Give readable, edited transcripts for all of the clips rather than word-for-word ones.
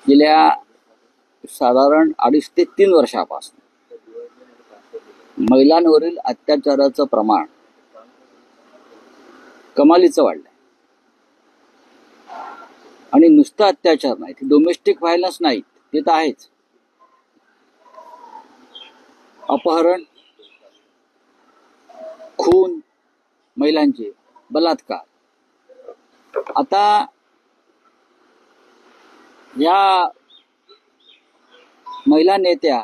गेल्या साधारण 2.5 ते 3 वर्षापासून महिलांवरील अत्याचाराचं प्रमाण कमालीचं वाढलंय. आणि नुसतं अत्याचार नाही, डोमेस्टिक व्हायलन्स नाही, ते तर आहेच. अपहरण, खून, महिलांचे बलात्कार. आता या महिला नेत्या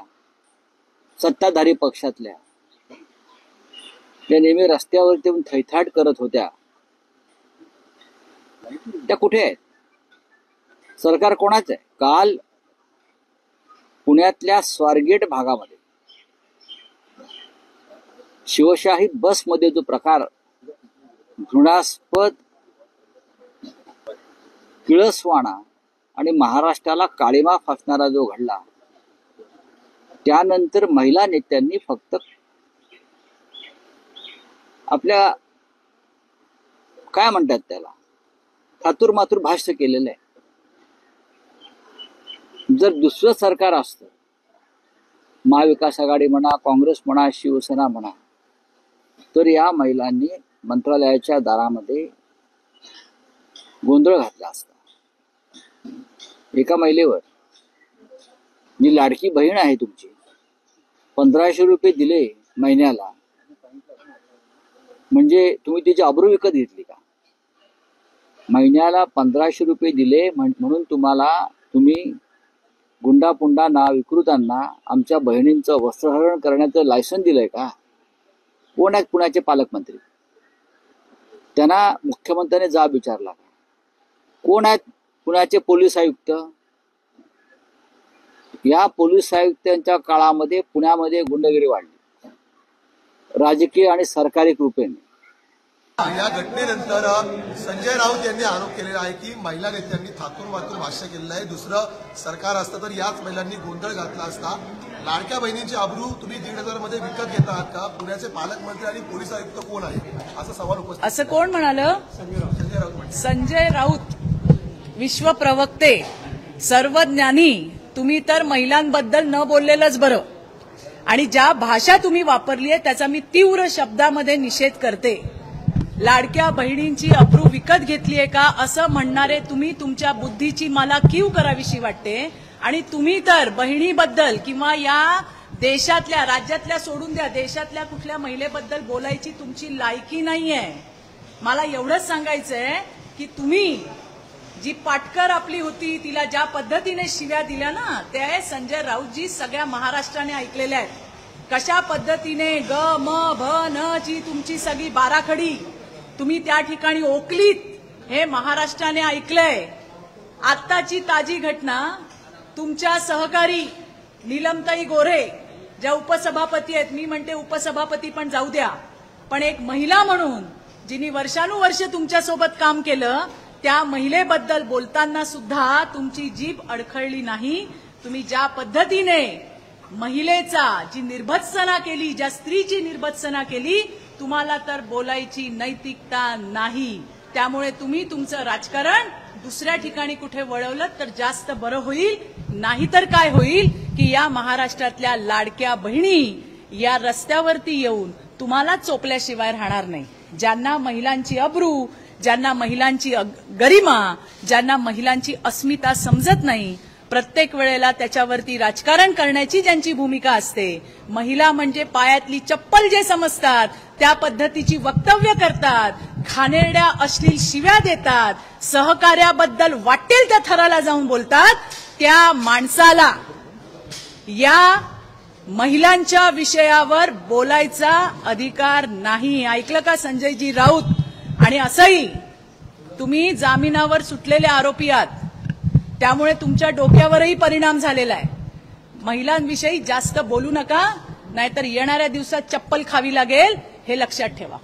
सत्ताधारी पक्षातल्या त्या नेहमी रस्त्यावरती येऊन थैथाट करत होत्या, त्या कुठे आहेत? सरकार कोणाचं आहे? काल पुण्यातल्या स्वारगेट भागामध्ये शिवशाही बसमध्ये जो प्रकार घृणास्पद, किळसवाणा आणि महाराष्ट्राला काळिमा फासणारा जो घडला, त्यानंतर महिला नेत्यांनी फक्त आपल्या काय म्हणतात त्याला थातूरमातूर भाष्य केलेलं आहे. जर दुसरं सरकार असतं, महाविकास आघाडी म्हणा, काँग्रेस म्हणा, शिवसेना म्हणा, तर या महिलांनी मंत्रालयाच्या दारामध्ये गोंधळ घातला असता. एका महिलेवर, जी लाडकी बहीण आहे तुमची, 1500 रुपये दिले महिन्याला, म्हणजे तुम्ही तिची अब्रू विकत घेतली का? महिन्याला 1500 रुपये दिले म्हणून तुम्ही गुंडापुंडा ना विकृतांना आमच्या बहिणींचं वस्त्रहरण करण्याचं लायसन दिलंय का? कोण आहेत पुण्याचे पालकमंत्री? त्यांना मुख्यमंत्र्यांनी जाब विचारला का? कोण आहेत पुण्याचे पोलीस आयुक्त? या पोलीस आयुक्तांच्या काळामध्ये पुण्यामध्ये गुंडगिरी वाढली, राजकीय आणि सरकारी कृपेने. या घटनेनंतर संजय राऊत यांनी आरोप केलेला आहे की महिला नेत्यांनी थातूर मातूर भाष्य केलेलं आहे. दुसरं सरकार असतं तर याच महिलांनी गोंधळ घातला असता. लाडक्या बहिणींची अब्रू तुम्ही 1,500 मध्ये विकत घेत आहात का? पुण्याचे पालकमंत्री आणि पोलीस आयुक्त कोण आहे, असा सवाल उपस्थित. असं कोण म्हणालं? संजय राऊत, विश्व प्रवक्ते, सर्वज्ञानी. तुम्ही तर महिलांबद्दल न बोललेलंच बरं. आणि ज्या भाषा तुम्ही वापरली आहे त्याचा मी तीव्र शब्दामध्ये निषेध करते. लाडक्या बहिणींची अब्रू विकत घेतलीये का असं म्हणणारे तुम्ही, तुमच्या बुद्धीची मला कीव करावीशी वाटते. आणि तुम्ही तर बहिणीबद्दल किंवा या देशातल्या, राज्यातल्या सोडून द्या, देशातल्या कुठल्या महिलेबद्दल बोलायची तुमची लायकी नाहीये. मला एवढंच सांगायचंय की तुम्ही जी पाटकर आपली होती, तिला ज्या पद्धतीने शिव्या दिल्या ना, त्या संजय राऊतजी सगळ्या महाराष्ट्राने ऐकलेल्या आहेत. कशा पद्धतीने ग म भ न ची तुमची सगळी बाराखडी तुम्ही त्या ठिकाणी ओकलीत, हे महाराष्ट्राने ऐकलंय. आत्ताची ताजी घटना, तुमच्या सहकारी नीलमताई गोरे ज्या उपसभापती आहेत, मी म्हणते उपसभापती पण जाऊ द्या, पण एक महिला म्हणून जिने वर्षानुवर्ष तुमच्यासोबत काम केलं, त्या महिलेबद्दल बोलताना सुद्धा तुमची जीभ अडखळली नाही. तुम्ही ज्या पद्धतीने महिलेचा जी निर्भत्सना केली, ज्या स्त्रीची निर्भत्सना केली, तुम्हाला तर बोलायची नैतिकता नाही. त्यामुळे तुम्ही तुमचं राजकारण दुसऱ्या ठिकाणी कुठे वळवलं तर जास्त बरं होईल. नाहीतर काय होईल की या महाराष्ट्रातल्या लाडक्या बहिणी या रस्त्यावरती येऊन तुम्हाला चोपल्याशिवाय राहणार नाही. ज्यांना महिलांची अब्रू, ज्यांना महिलांची गरिमा, ज्यांना महिलांची अस्मिता समजत नाही, प्रत्येक वेळेला त्याच्यावरती राजकारण करण्याची ज्यांची भूमिका असते, महिला म्हणजे पायातली चप्पल जे समजतात त्या पद्धतीची वक्तव्य करतात, घाणेरड्या अश्लील शिव्या देतात, सहकार्याबद्दल वाटेल त्या थराला जाऊन बोलतात, त्या माणसाला या महिलांच्या विषयावर बोलायचा अधिकार नाही. ऐकलं का संजयजी राऊत? आणि असंही तुम्ही जामिनावर सुटलेले आरोपी आहात, त्यामुळे तुमच्या डोक्यावरही परिणाम झालेला आहे. महिलांविषयी जास्त बोलू नका, नाहीतर येणाऱ्या दिवसात चप्पल खावी लागेल, हे लक्षात ठेवा.